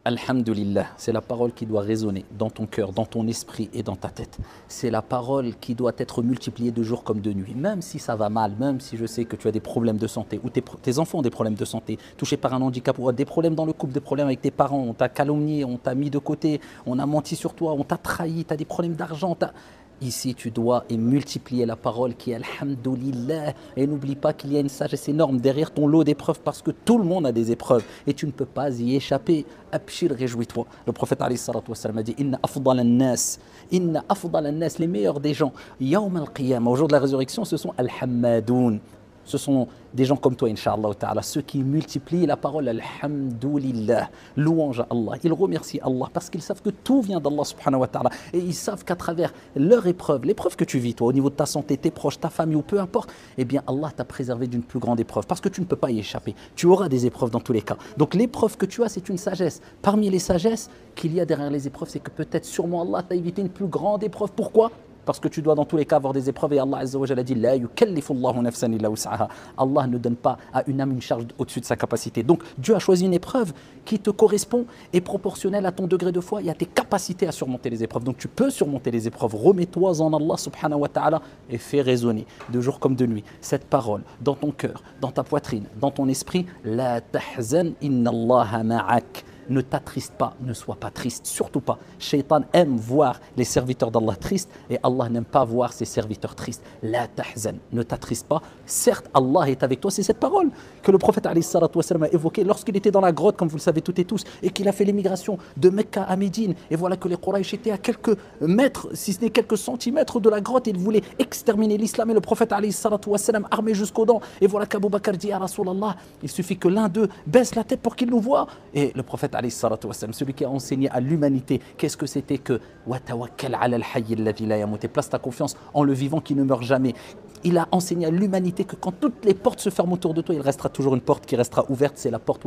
Alhamdulillah, c'est la parole qui doit résonner dans ton cœur, dans ton esprit et dans ta tête. C'est la parole qui doit être multipliée de jour comme de nuit. Même si ça va mal, même si je sais que tu as des problèmes de santé ou tes enfants ont des problèmes de santé, touchés par un handicap ou des problèmes dans le couple, des problèmes avec tes parents, on t'a calomnié, on t'a mis de côté, on a menti sur toi, on t'a trahi, tu as des problèmes d'argent. Ici, tu dois multiplier la parole qui est Alhamdulillah. Et n'oublie pas qu'il y a une sagesse énorme derrière ton lot d'épreuves parce que tout le monde a des épreuves et tu ne peux pas y échapper. Abshir, réjouis-toi. Le prophète alayhi salatu wassalam a dit Inna afdal an-nas, les meilleurs des gens, Yawm al-Qiyamah, au jour de la résurrection, ce sont Al-Hammadoun. Ce sont des gens comme toi, Inch'Allah ta'ala, ceux qui multiplient la parole Alhamdulillah, louange à Allah. Ils remercient Allah parce qu'ils savent que tout vient d'Allah subhanahu wa ta'ala. Et ils savent qu'à travers leur épreuve, l'épreuve que tu vis, toi, au niveau de ta santé, tes proches, ta famille ou peu importe, eh bien Allah t'a préservé d'une plus grande épreuve parce que tu ne peux pas y échapper. Tu auras des épreuves dans tous les cas. Donc l'épreuve que tu as, c'est une sagesse. Parmi les sagesses qu'il y a derrière les épreuves, c'est que peut-être sûrement Allah t'a évité une plus grande épreuve. Pourquoi ? Parce que tu dois dans tous les cas avoir des épreuves et Allah Azza wa Jalla dit La yukallifullahu nafsan illa wus'aha. Allah ne donne pas à une âme une charge au-dessus de sa capacité. Donc Dieu a choisi une épreuve qui te correspond et proportionnelle à ton degré de foi et à tes capacités à surmonter les épreuves. Donc tu peux surmonter les épreuves. Remets-toi en Allah subhanahu wa ta'ala et fais résonner de jour comme de nuit cette parole dans ton cœur, dans ta poitrine, dans ton esprit. La tahzan inna Allah ma'ak. Ne t'attriste pas, ne sois pas triste, surtout pas. Shaitan aime voir les serviteurs d'Allah tristes et Allah n'aime pas voir ses serviteurs tristes. La tahzan, ne t'attriste pas. Certes, Allah est avec toi, c'est cette parole que le prophète alayhi salatu wassalam a évoquée lorsqu'il était dans la grotte, comme vous le savez toutes et tous, et qu'il a fait l'émigration de Mecca à Médine. Et voilà que les Quraysh étaient à quelques mètres, si ce n'est quelques centimètres de la grotte, et ils voulaient exterminer l'islam. Et le prophète alayhi salatu wassalam, armé jusqu'aux dents, et voilà qu'Abu Bakr dit à Rasulallah, il suffit que l'un d'eux baisse la tête pour qu'il nous voie. Et le prophète celui qui a enseigné à l'humanité qu'est-ce que c'était que place ta confiance en le vivant qui ne meurt jamais. Il a enseigné à l'humanité que quand toutes les portes se ferment autour de toi, il restera toujours une porte qui restera ouverte, c'est la porte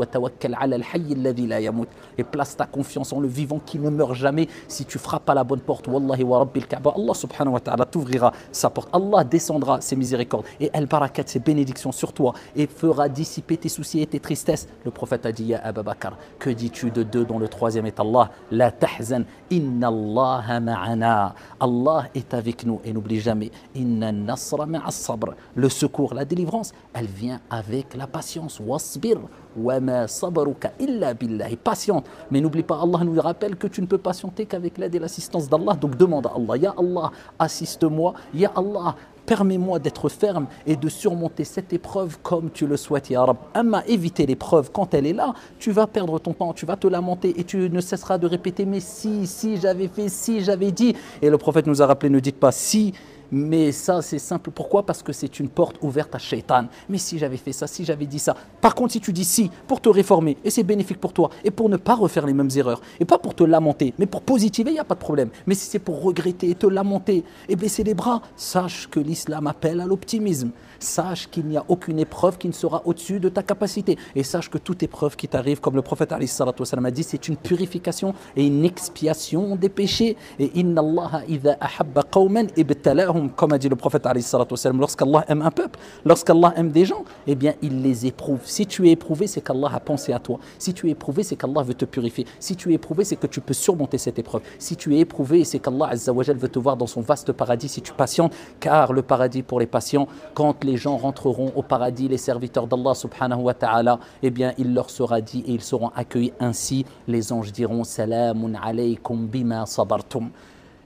et place ta confiance en le vivant qui ne meurt jamais. Si tu frappes à la bonne porte, wallahi wa rabbil Kaaba, Allah subhanahu wa ta'ala t'ouvrira sa porte. Allah descendra ses miséricordes et al-barakat, ses bénédictions sur toi et fera dissiper tes soucis et tes tristesses. Le prophète a dit Ya Abu Bakr, que dis-tu de deux dont le troisième est Allah? La tahzan, inna Allah ma'ana. Allah est avec nous et n'oublie jamais inna nasra as-sabr, le secours, la délivrance, elle vient avec la patience. Wasbir wa ma sabruka illa billah. Patiente, mais n'oublie pas, Allah nous rappelle que tu ne peux patienter qu'avec l'aide et l'assistance d'Allah. Donc demande à Allah, Ya Allah, assiste-moi, Ya Allah, permets-moi d'être ferme et de surmonter cette épreuve comme tu le souhaites, Ya Rab. Amma, éviter l'épreuve quand elle est là, tu vas perdre ton temps, tu vas te lamenter et tu ne cesseras de répéter mais si j'avais fait, si j'avais dit. Et le prophète nous a rappelé, ne dites pas si. Mais ça, c'est simple. Pourquoi? Parce que c'est une porte ouverte à Shaitan. Mais si j'avais fait ça, si j'avais dit ça. Par contre, si tu dis si, pour te réformer, et c'est bénéfique pour toi, et pour ne pas refaire les mêmes erreurs, et pas pour te lamenter, mais pour positiver, il n'y a pas de problème. Mais si c'est pour regretter, et te lamenter, et baisser les bras, sache que l'islam appelle à l'optimisme. Sache qu'il n'y a aucune épreuve qui ne sera au-dessus de ta capacité. Et sache que toute épreuve qui t'arrive, comme le prophète alayhi salatu wassalam a dit, c'est une purification et une expiation des péchés. Et inna Allah idha ahabba qawman ibtalahum, comme a dit le prophète alayhi salatu wassalam, lorsqu'Allah aime un peuple, lorsqu'Allah aime des gens, eh bien il les éprouve. Si tu es éprouvé, c'est qu'Allah a pensé à toi. Si tu es éprouvé, c'est qu'Allah veut te purifier. Si tu es éprouvé, c'est que tu peux surmonter cette épreuve. Si tu es éprouvé, c'est qu'Allah Azza wa Jal veut te voir dans son vaste paradis si tu patientes, car le paradis pour les patients, quand les gens rentreront au paradis, les serviteurs d'Allah subhanahu wa ta'ala, eh bien il leur sera dit et ils seront accueillis ainsi. Les anges diront Salamun alaykum bima sabartum.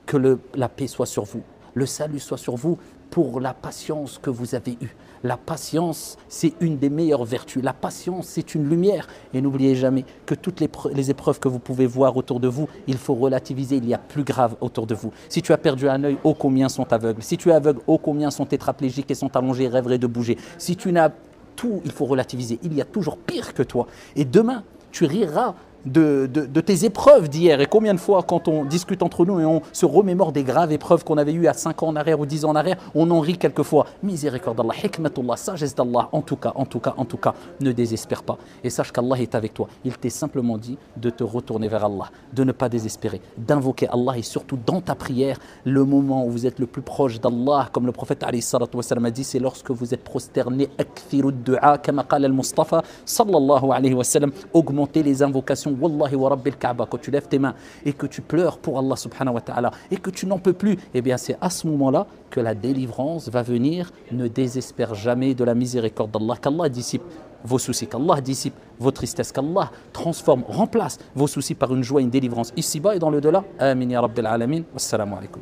Que la paix soit sur vous, le salut soit sur vous pour la patience que vous avez eue. La patience, c'est une des meilleures vertus. La patience, c'est une lumière. Et n'oubliez jamais que toutes les épreuves que vous pouvez voir autour de vous, il faut relativiser. Il y a plus grave autour de vous. Si tu as perdu un œil, ô combien sont aveugles. Si tu es aveugle, ô combien sont tétraplégiques et sont allongés et rêveraient de bouger. Si tu n'as tout, il faut relativiser. Il y a toujours pire que toi. Et demain, tu riras de tes épreuves d'hier. Et combien de fois, quand on discute entre nous et on se remémore des graves épreuves qu'on avait eues à 5 ans en arrière ou 10 ans en arrière, on en rit quelquefois. Miséricorde d'Allah, hikmatullah, sagesse d'Allah. En tout cas, ne désespère pas. Et sache qu'Allah est avec toi. Il t'est simplement dit de te retourner vers Allah, de ne pas désespérer, d'invoquer Allah et surtout dans ta prière, le moment où vous êtes le plus proche d'Allah, comme le prophète alayhi salatu wassalam a dit, c'est lorsque vous êtes prosterné, akfiru du'a, kama qala al-Mustafa, sallallahu alayhi wa sallam, augmentez les invocations wallahi wa rabbil Kaaba, quand tu lèves tes mains et que tu pleures pour Allah subhanahu wa ta'ala et que tu n'en peux plus, eh bien c'est à ce moment-là que la délivrance va venir. Ne désespère jamais de la miséricorde d'Allah, qu'Allah dissipe vos soucis, qu'Allah dissipe vos tristesses, qu'Allah transforme, remplace vos soucis par une joie, une délivrance ici-bas et dans le delà. Amin ya rabbil alamin. Wassalamu alaikum.